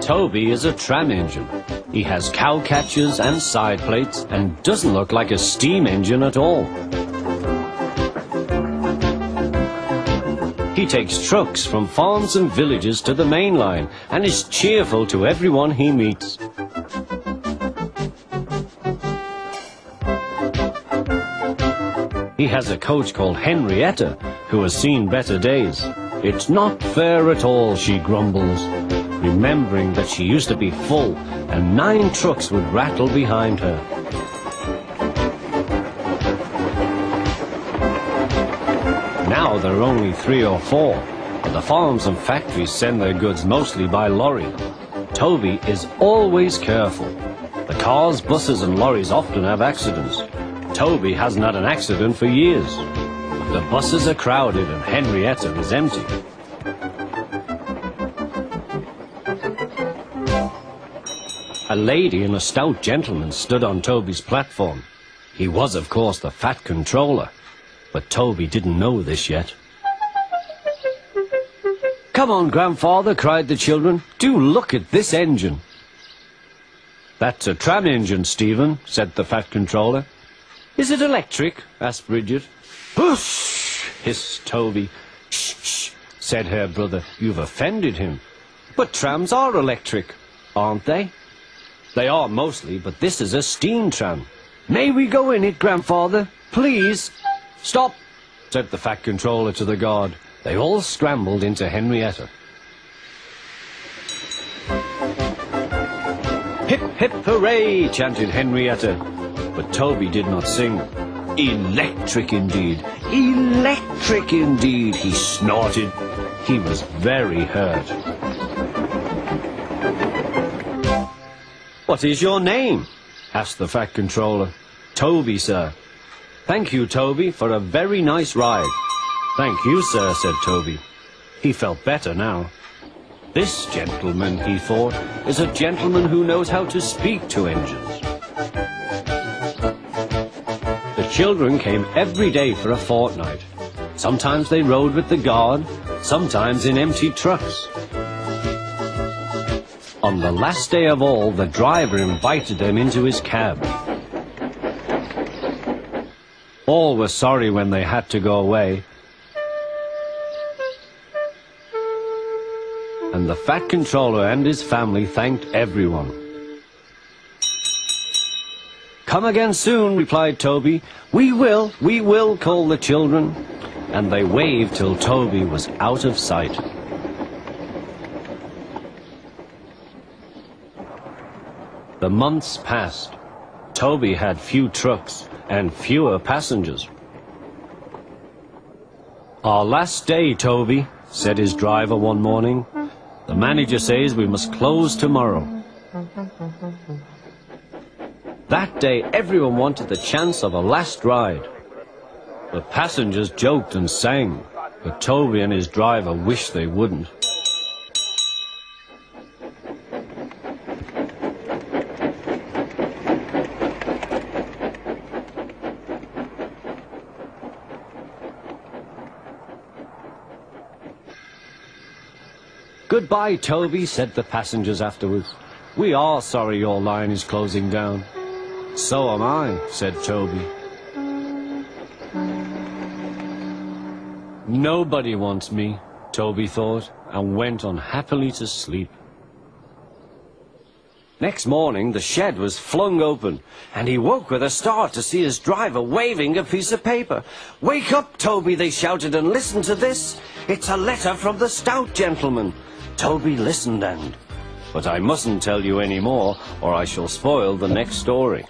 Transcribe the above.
Toby is a tram engine. He has cow catchers and side plates and doesn't look like a steam engine at all. He takes trucks from farms and villages to the main line and is cheerful to everyone he meets. He has a coach called Henrietta, who has seen better days. "It's not fair at all," she grumbles, remembering that she used to be full and 9 trucks would rattle behind her. Now there are only 3 or 4, but the farms and factories send their goods mostly by lorry. Toby is always careful. The cars, buses and lorries often have accidents. Toby hasn't had an accident for years. But the buses are crowded and Henrietta is empty. A lady and a stout gentleman stood on Toby's platform. He was, of course, the fat controller, but Toby didn't know this yet. "Come on, grandfather," cried the children. "Do look at this engine." "That's a tram engine, Stephen," said the fat controller. "Is it electric?" asked Bridget. "Hush!" hissed Toby. "Shh, shh," said her brother. "You've offended him." "But trams are electric, aren't they?" "They are mostly, but this is a steam tram." "May we go in it, grandfather? Please?" "Stop," said the fat controller to the guard. They all scrambled into Henrietta. "Hip, hip, hooray!" chanted Henrietta. But Toby did not sing. "Electric indeed! Electric indeed!" he snorted. He was very hurt. "What is your name?" asked the fat controller. "Toby, sir." "Thank you, Toby, for a very nice ride." "Thank you, sir," said Toby. He felt better now. This gentleman, he thought, is a gentleman who knows how to speak to engines. The children came every day for a fortnight. Sometimes they rode with the guard, sometimes in empty trucks. On the last day of all, the driver invited them into his cab. All were sorry when they had to go away. And the fat controller and his family thanked everyone. "Come again soon," replied Toby. we will," called the children. And they waved till Toby was out of sight. The months passed. Toby had few trucks and fewer passengers. "Our last day, Toby," said his driver one morning. "The manager says we must close tomorrow." That day everyone wanted the chance of a last ride. The passengers joked and sang, but Toby and his driver wished they wouldn't. "Goodbye, Toby," said the passengers afterwards. "We are sorry your line is closing down." "So am I," said Toby. Nobody wants me, Toby thought, and went on happily to sleep. Next morning the shed was flung open, and he woke with a start to see his driver waving a piece of paper. "Wake up, Toby," they shouted, "and listen to this. It's a letter from the Stout gentleman." Toby listened but I mustn't tell you any more, or I shall spoil the next story.